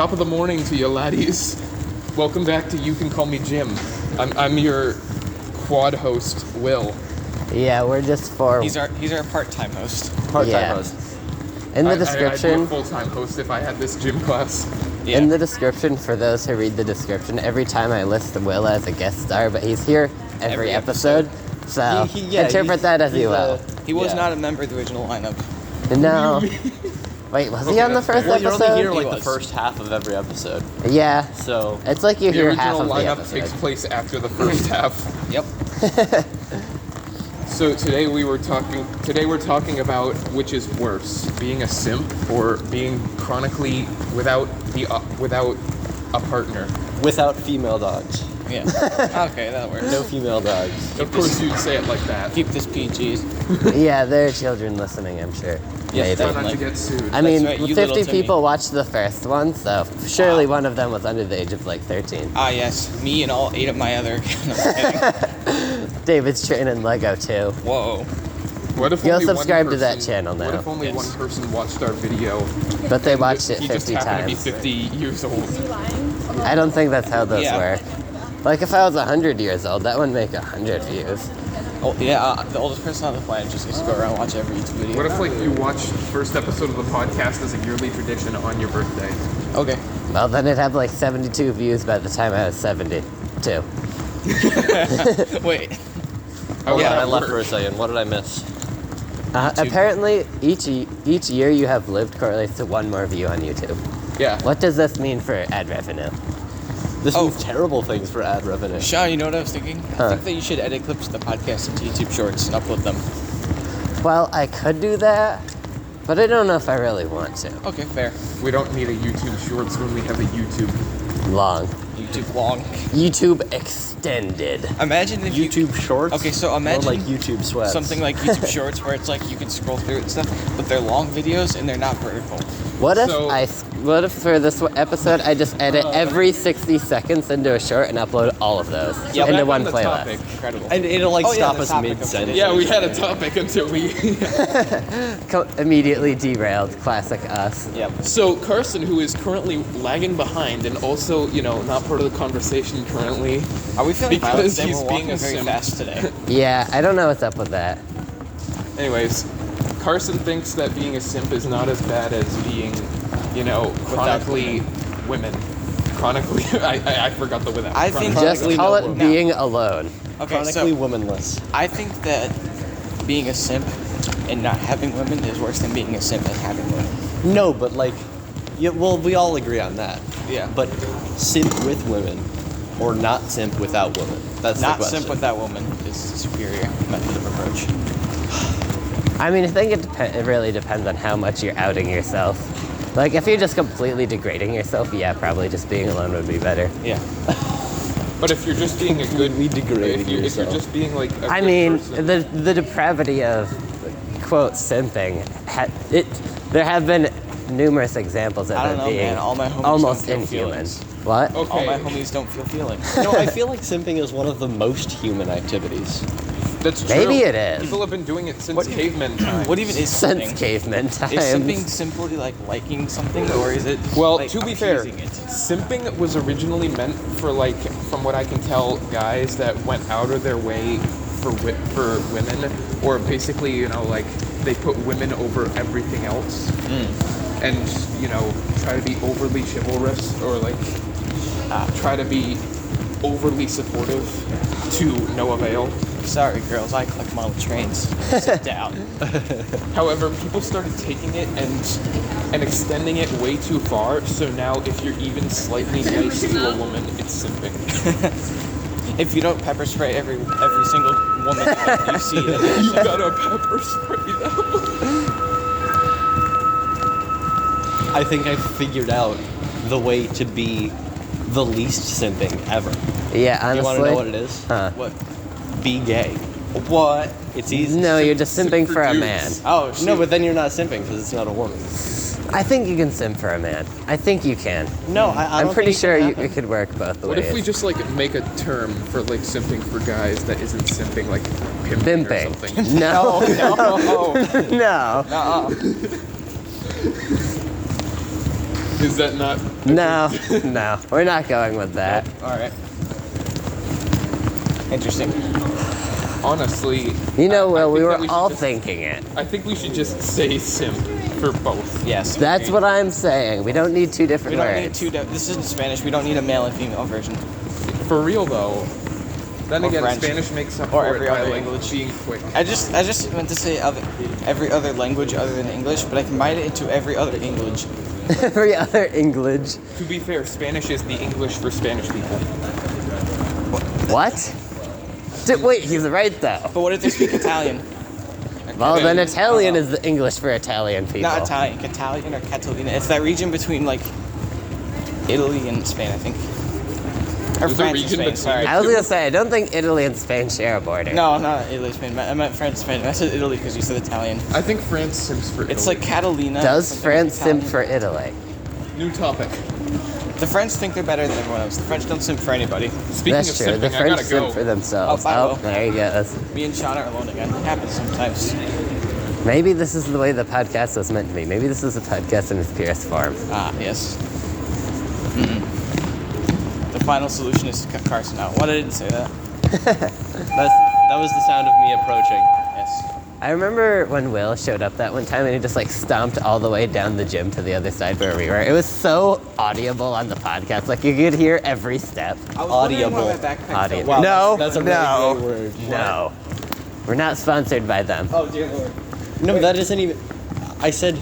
Top of the morning to you, laddies. Welcome back to You Can Call Me Jim. I'm your quad host, Will. Yeah, we're just for... He's our part-time host. Part-time host. In the description... I'd be a full-time host if I had this gym class. Yeah. In the description, for those who read the description, every time I list Will as a guest star, but he's here every episode. So, interpret that as you will. He was not a member of the original lineup. No. Wait, was he on the first Well, episode? you're only here like the first half of every episode. Yeah. So it's like you hear half of the original lineup episode. takes place after the first half. Yep. So today we're talking about which is worse, being a simp or being chronically without a partner. without female dogs. Yeah. Okay, that works. No female dogs. Of course you'd say it like that. Keep this PG. Yeah, there are children listening, I'm sure. Yes, Try Maybe. not to get sued. I mean, right, you 50 little Timmy. people watched the first one, so surely one of them was under the age of like 13. Ah, yes. Me and all 8 of my other... No, I'm kidding. David's training Lego too. Whoa. What if You'll only one subscribe to that person- channel now. What if only one person watched our video? But they watched it He 50 just happened times. to be 50 years old. I don't think that's how those Yeah. work. Like if I was 100 years old, that wouldn't make 100 views. Oh, yeah, the oldest person on the planet just gets to go around and watch every YouTube video. What if like you watch the first episode of the podcast as a yearly tradition on your birthday? Okay. Well, then it'd have like 72 views by the time I was 72. Wait. How would Yeah, that I left work? for a second. What did I miss? Apparently, each year you have lived correlates to one more view on YouTube. Yeah. What does this mean for ad revenue? This means terrible things for ad revenue. Sean, you know what I was thinking? Huh. I think that you should edit clips of the podcast into YouTube Shorts and upload them. Well, I could do that, but I don't know if I really want to. Okay, fair. We don't need a YouTube Shorts when we have a YouTube. Long. YouTube long. YouTube extended. Imagine if YouTube Shorts? Okay, so Or imagine like YouTube Sweats? something like YouTube Shorts where it's like you can scroll through it and stuff, but they're long videos and they're not vertical. What if So- what if for this episode I just edit every 60 seconds into a short and upload all of those Yeah, into back one on the playlist? topic. Incredible. And it'll like Oh, yeah, stop the us topic of mid-sentence. Yeah, we had a topic until we... Immediately derailed. Classic us. Yep. So Carson, who is currently lagging behind and also, not part of the conversation currently. Are we feeling violent Because today? he's We're being walking a very simp. fast today. Yeah, I don't know what's up with that. Anyways, Carson thinks that being a simp is not as bad as being, chronically women. Chronically, I forgot the without. I think- Just Chronically call no it woman. being alone. Okay, Chronically so womanless. I think that being a simp and not having women is worse than being a simp and having women. No, but like, we all agree on that. Yeah. But simp with women, or not simp without women. That's the Not question. simp without woman is the superior method of approach. I mean, I think it really depends on how much you're outing yourself. Like, if you're just completely degrading yourself, yeah, probably just being alone would be better. Yeah. But if you're just being a good, Completely degrading if you're yourself. just being like, a I good mean, person, the depravity of, quote, simping, there have been numerous examples of I it don't know, being man. All my homies almost don't feel inhuman. feelings. What? okay. All my homies don't feel feelings. No, I feel like simping is one of the most human activities. That's true. Maybe it is. People have been doing it since What- cavemen times. What even is simping? Since caveman times. Is simping simply like liking something, or is it Well, like, to be fair, appeasing it? simping was originally meant for like, from what I can tell, guys that went out of their way for women, or basically, like they put women over everything else, and try to be overly chivalrous or like try to be overly supportive to no avail. Sorry, girls, I collect model trains. Sit down. However, people started taking it and extending it way too far. So now, if you're even slightly nice to a woman, it's simping. If you don't pepper spray every single woman that you see, then You gotta pepper spray them. I think I figured out the way to be the least simping ever. Yeah, honestly. You want to know what it is? Huh. what? Be gay. What? It's easy. No, you're just simping for a dudes. man. Oh, shit. No, but then you're not simping because it's not a woman. I think you can simp for a man. I think you can. No, I I'm don't pretty think sure it it can happen. could work both What ways. if we just like make a term for like simping for guys that isn't simping, like pimping or Pimping. something? No. No. No. Nuh-uh. Is that not? No, no, we're not going with that. All right. Interesting. Honestly, You know, I Will, we think were that we should all just- thinking it. I think we should just say simp for both. Yes. That's what I'm saying. We don't need two We different don't need words. this isn't Spanish. We don't need a male and female version. For real though. Then Or again, French. Spanish makes up Or for every it by other like language. being quick. I just meant to say every other language other than English, but I combined it into every other English. Every other English. To be fair, Spanish is the English for Spanish people. What? Wait, he's right though. But what if they speak Italian? Well, then Italian is the English for Italian people. Not Italian, Catalan or Catalina. It's that region between like Italy and Spain, I think. Or There's a France and region Spain, between sorry. I was gonna say, I don't think Italy and Spain share a border. No, not Italy, Spain. I meant France, Spain. I said Italy because you said Italian. I think France simps for It's Italy. like Catalina. Does something France like simp Italian. for Italy? New topic. The French think they're better than everyone else. The French don't simp for anybody. Speaking That's of true. The simping, I French gotta simp go. for themselves. Oh, bye, Will. There you go. Me and Sean are alone again. It happens sometimes. Maybe this is the way the podcast was meant to be. Maybe this is a podcast in its purest form. Ah, yes. The final solution is to cut Carson out. What? I didn't say that. That was the sound of me approaching. Yes. I remember when Will showed up that one time and he just like stomped all the way down the gym to the other side where we were. It was so audible on the podcast. Like you could hear every step. I was wondering why Audible. my backpack Audio. felt- Wow, No, that's a no, really great word. No. We're not sponsored by them. Oh dear Lord. No, that isn't even. I said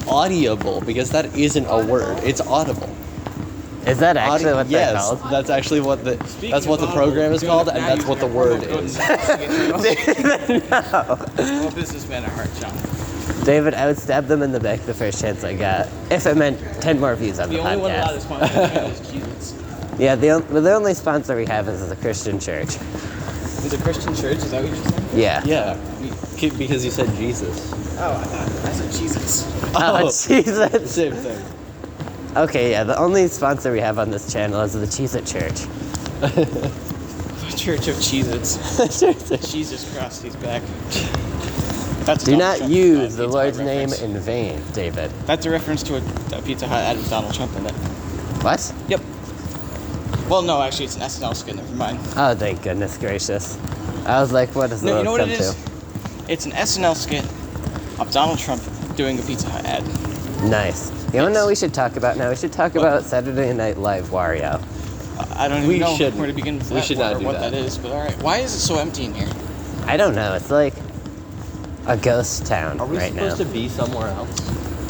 audible because that isn't a word. It's audible. Is that actually what they're yes, called? that's actually what the program is called, and that's what the word is. Well, businessman at heart, Sean. David, I would stab them in the back the first chance I got. If it meant 10 more views on the, The only one allowed to podcast. sponsor the channel is Jesus. Yeah, the only sponsor we have is a Christian church. Is it Christian church? Is that what you said? Yeah. Yeah, because you said Jesus. Oh, I said Jesus. Oh, Jesus. Same thing. Okay, yeah, the only sponsor we have on this channel is the Cheez-It Church. The Church of Cheez-Its. Jesus Christ, he's back. That's Do Donald not Trump, use the Pizza Lord's Hut name reference. in vain, David. That's a reference to a Pizza Hut ad with Donald Trump in it. What? Yep. Well, no, actually, it's an SNL skit. Never mind. Oh, thank goodness gracious. I was like, what does the No, you world know what come it is? to? It's an SNL skit of Donald Trump doing a Pizza Hut ad. Nice. You know what we should talk about now? We should talk about Saturday Night Live Wario. I don't We even know shouldn't. where to begin with We that should or not do what that. that is, but all right. Why is it so empty in here? I don't know. It's like a ghost town Are we right now. supposed to be somewhere else?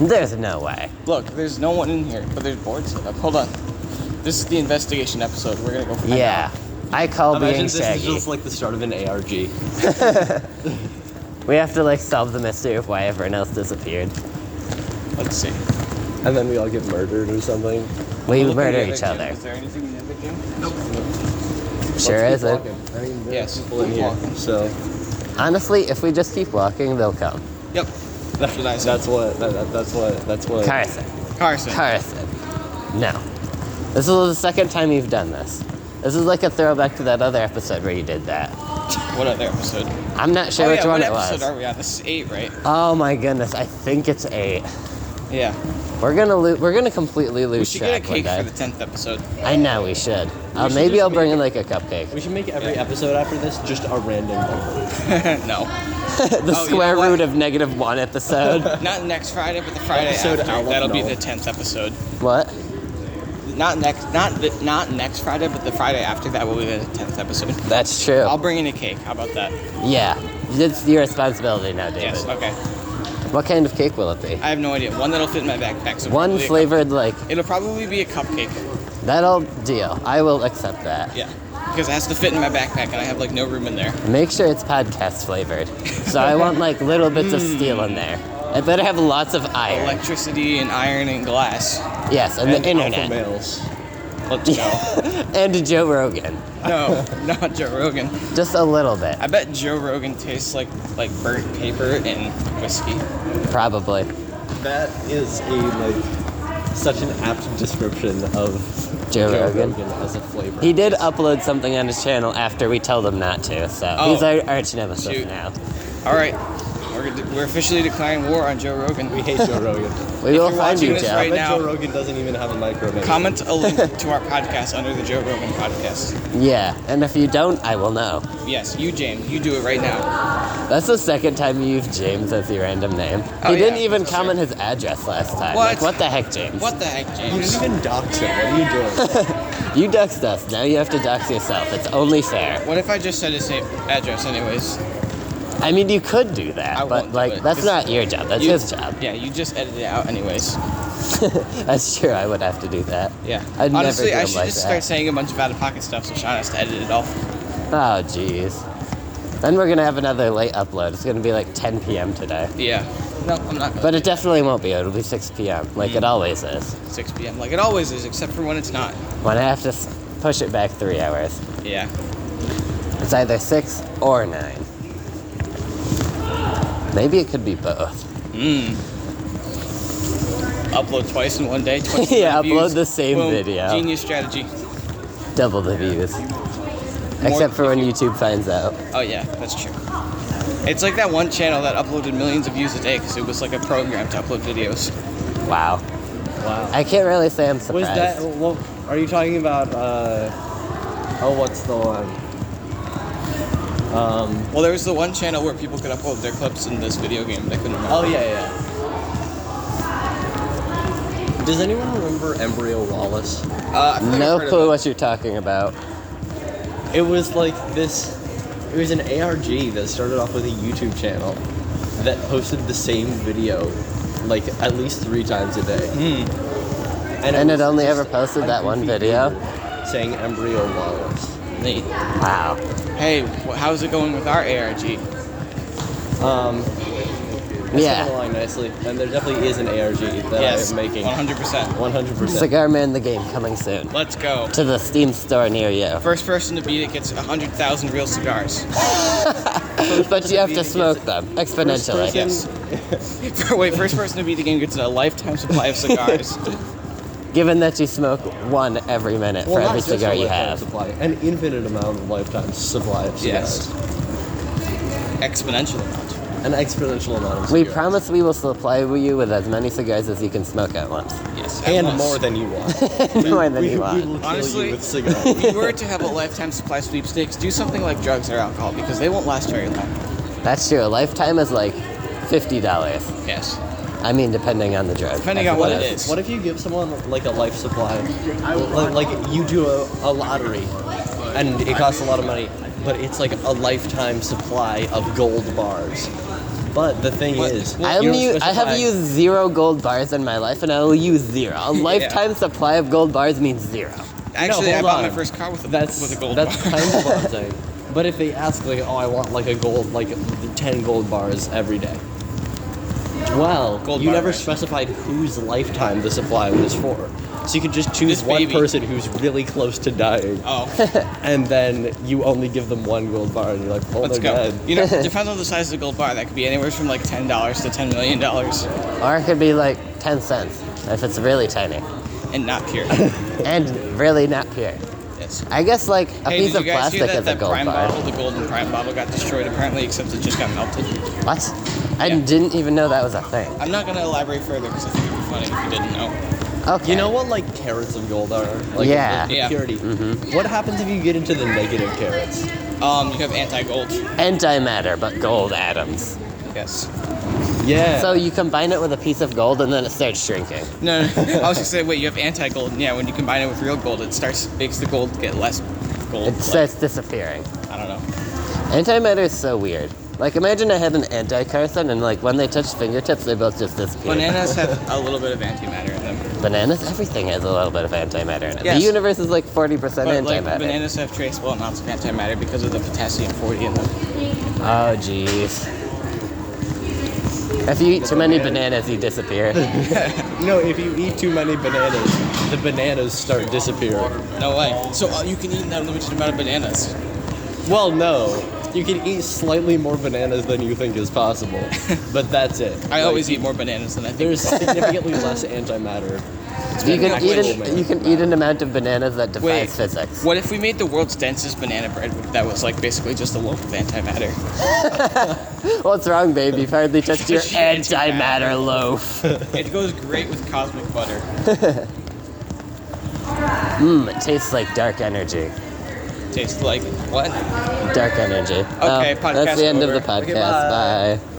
There's no way. Look, there's no one in here, but there's boards set up. Hold on. This is the investigation episode. We're gonna go find Yeah. I call Imagine being this is Shaggy. just like the start of an ARG. We have to like solve the mystery of why everyone else disappeared. out. Let's see. And then we all get murdered or something. We Look at murder the each other other. gym. Is there anything in the other gym? Sure Let's is keep it? walking. I mean, there Yes, are people in keep here. walking. So Honestly, if we just keep walking, they'll come. Yep. That's what I said. that's what. Carson. Carson. Carson. No. This is the second time you've done this. This is like a throwback to that other episode where you did that. What other episode? I'm not sure Oh, which yeah, one what it episode was. are we on? This is 8, right? Oh my goodness, I think it's 8. Yeah. We're gonna completely lose We should get a track one cake day. for the 10th episode. I know we should. should Maybe just I'll bring make in like a cupcake. We should make every episode after this just a random number. No. The Oh, you square know what? root of -1 episode. Not next Friday, but the Friday Episode after. out of That'll be no. the 10th episode. What? Not next Friday, but the Friday after that will be the 10th episode. That's true. I'll bring in a cake. How about that? Yeah. It's your responsibility now, David. Yes. Okay. What kind of cake will it be? I have no idea. One that'll fit in my backpack. So One probably a flavored like It'll probably be a cupcake. that'll deal. I will accept that. Yeah. Because it has to fit in my backpack, and I have like no room in there. Make sure it's podcast flavored. So I want like little bits of steel in there. It better have lots of iron. Electricity and iron and glass. Yes, and the Alpha internet. males. Let's go. And Joe Rogan. No, not Joe Rogan. Just a little bit. I bet Joe Rogan tastes like burnt paper and whiskey. Probably. That is such an apt description of Joe Rogan. as a flavor. He did upload something on his channel after we told him not to, so Oh. he's our arch nemesis Shoot. now. All right, We're officially declaring war on Joe Rogan. We hate Joe Rogan. We will you're find watching you, this Joe. right But now- Joe Rogan doesn't even have a micro. Maybe. Comment a link to our podcast under the Joe Rogan podcast. Yeah, and if you don't, I will know. Yes, you, James. You do it right now. That's the second time you used James as your random name. Oh, He didn't yeah, even that's comment his address last time. What? Like, what the heck, James? What the heck, You James? didn't even dox him. What are you doing? You doxed us. Now you have to dox yourself. It's only fair. What if I just said his address anyways? I mean, you could do that, I but won't do like, it, that's 'cause not your job. That's you- his job. Yeah, you just edit it out anyways. That's true. I would have to do that. Yeah. I'd Honestly, never do I him should like just that. start saying a bunch of out-of-pocket stuff so Sean has to edit it all. Oh, jeez. Then we're gonna have another late upload. It's gonna be like 10 p.m. today. Yeah. No, I'm not gonna. But it definitely won't be. It'll be 6 p.m. like it always is. 6 p.m. like it always is, except for when it's not. When I have to push it back 3 hours. Yeah. It's either 6 or 9. Maybe it could be both. Upload twice in one day. Twice Yeah, the views. upload the same Boom. video. Genius strategy. Double the views. Except for when YouTube finds out. Oh yeah, that's true. It's like that one channel that uploaded millions of views a day because it was like a program to upload videos. Wow. Wow. I can't really say I'm Was surprised. that? Well, are you talking about? Oh, what's the one? Well, there was the one channel where people could upload their clips in this video game, but I couldn't remember. Oh yeah. Does anyone remember Embryo Wallace? I feel like I've No heard of clue it. what you're talking about. It was like this. It was an ARG that started off with a YouTube channel that posted the same video, like at least 3 times a day. And it was only just ever posted a that one goofy video? dude saying Embryo Wallace. Neat. Wow. Hey, how's it going with our ARG? It's Yeah. coming along nicely, and there definitely is an ARG that Yes, I'm making. 100%. 100%. Cigar Man the game coming soon. Let's go. To the Steam store near you. First person to beat it gets 100,000 real cigars. But you have to smoke them exponentially. person- Yes. Wait, first person to beat the game gets a lifetime supply of cigars. Given that you smoke one every minute for Well, not every just a cigar you lifetime have. Supply, an infinite amount of lifetime supply of Yes. cigars. Exponential amount. An exponential amount of We cigars. promise we will supply you with as many cigars as you can smoke at once. Yes. And at once. more than you want. More than we, you we want. will kill Honestly, you with cigars. If you were to have a lifetime supply sweepstakes, do something like drugs or alcohol because they won't last very long. That's true. A lifetime is like $50. Yes. I mean, depending on the drug. Depending I on what suppose. it is. What if you give someone like a life supply? Like you do a lottery, and it costs a lot of money, but it's like a lifetime supply of gold bars. But the thing What? is, I have used 0 gold bars in my life, and I will use 0. A lifetime supply of gold bars means 0. Actually, I hold bought on. my first car with a That's gold that's bar. kind of what I'm saying. But if they ask like, oh, I want like a gold, like 10 gold bars every day. Well, Gold you bar, never actually. specified whose lifetime the supply was for. So you could just choose This one baby. person who's really close to dying, Oh, and then you only give them 1 gold bar, and you're like, oh, let's they're go. dead. You know, it depends on the size of the gold bar. That could be anywhere from like $10 to $10 million, Or it could be like 10 cents if it's really tiny. and not pure. And really not pure. Yes. I guess like a Hey, piece did of you guys plastic hear that is a that gold prime bar. bottle, the golden prime bottle, got destroyed apparently, except it just got melted? What? I Yeah. didn't even know that was a thing. I'm not gonna elaborate further because I think it'd be funny if you didn't know. Okay. You know what, like carats of gold are? Like, Yeah. the Yeah. purity. What happens if you get into the negative carats? You have anti-gold. Antimatter, but gold atoms. Yes. Yeah. So you combine it with a piece of gold and then it starts shrinking. No, I was gonna say, wait, you have anti-gold, and yeah, when you combine it with real gold, makes the gold get less gold. It starts disappearing. I don't know. Antimatter is so weird. Like imagine I had an Anti-Carson and like when they touch fingertips they both just disappear. Bananas have a little bit of antimatter in them. Bananas? Everything has a little bit of antimatter in it. Yes. The universe is like 40% But like antimatter. bananas have traceable amounts of antimatter because of the potassium 40 in them. Oh jeez. If you eat too many bananas, you disappear. no, if you eat too many bananas, the bananas start disappearing. No way. So you can eat an unlimited amount of bananas. Well, no. You can eat slightly more bananas than you think is possible, but that's it. I always eat more bananas than I think. There's significantly less antimatter You can eat an amount of bananas that defies Wait, physics. what if we made the world's densest banana bread that was like basically just a loaf of antimatter? What's wrong, baby? Hardly touched your Just antimatter loaf. It goes great with cosmic butter. It tastes like dark energy. Tastes like what? Dark energy. Okay, podcast That's the end over. of the podcast. Okay, bye. Bye.